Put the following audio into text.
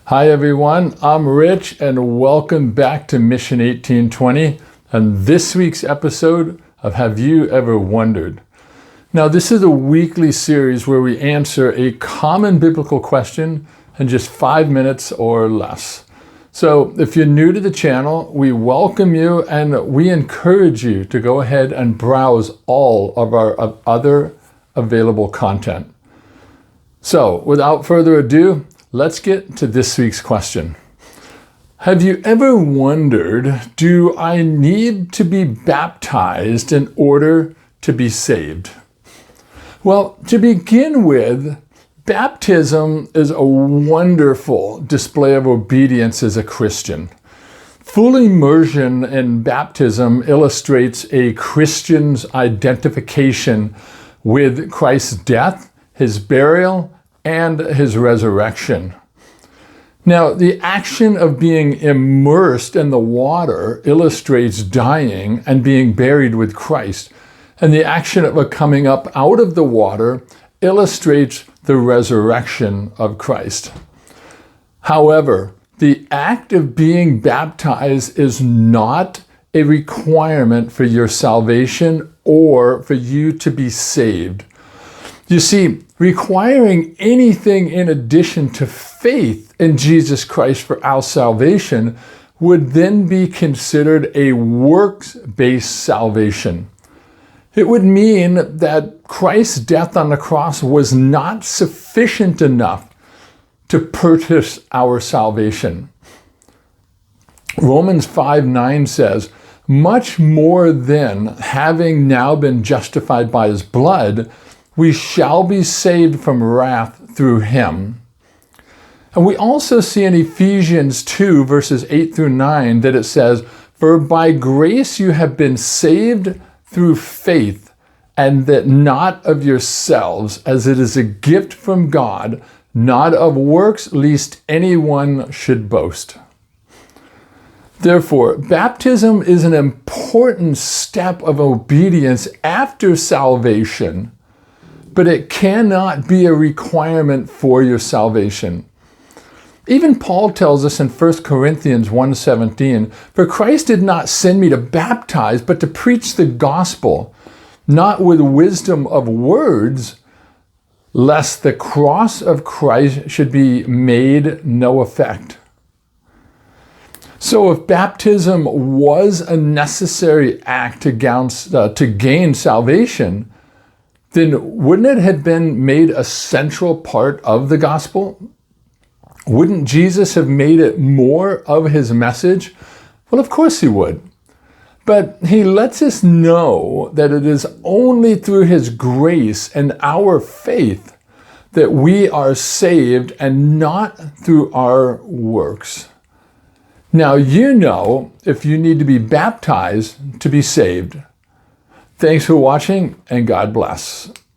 Hi everyone, I'm Rich and welcome back to Mission 1820 and this week's episode of Have You Ever Wondered? Now this is a weekly series where we answer a common biblical question in just 5 minutes or less. So if you're new to the channel, we welcome you and we encourage you to go ahead and browse all of our other available content. So without further ado, let's get to this week's question. Have you ever wondered, do I need to be baptized in order to be saved? Well, to begin with, baptism is a wonderful display of obedience as a Christian. Full immersion in baptism illustrates a Christian's identification with Christ's death, his burial, and his resurrection. Now, the action of being immersed in the water illustrates dying and being buried with Christ, and the action of coming up out of the water illustrates the resurrection of Christ. However, the act of being baptized is not a requirement for your salvation or for you to be saved. You see, requiring anything in addition to faith in Jesus Christ for our salvation would then be considered a works-based salvation. It would mean that Christ's death on the cross was not sufficient enough to purchase our salvation. Romans 5:9 says, "Much more then, having now been justified by his blood, we shall be saved from wrath through him." And we also see in Ephesians 2, verses 8 through 9, that it says, "For by grace you have been saved through faith, and that not of yourselves, as it is a gift from God, not of works, lest anyone should boast." Therefore, baptism is an important step of obedience after salvation, but it cannot be a requirement for your salvation. Even Paul tells us in 1 Corinthians 1:17, "For Christ did not send me to baptize, but to preach the gospel, not with wisdom of words, lest the cross of Christ should be made no effect." So if baptism was a necessary act to gain salvation, then wouldn't it have been made a central part of the gospel? Wouldn't Jesus have made it more of his message? Well, of course he would. But he lets us know that it is only through his grace and our faith that we are saved and not through our works. Now, you know if you need to be baptized to be saved. Thanks for watching, and God bless.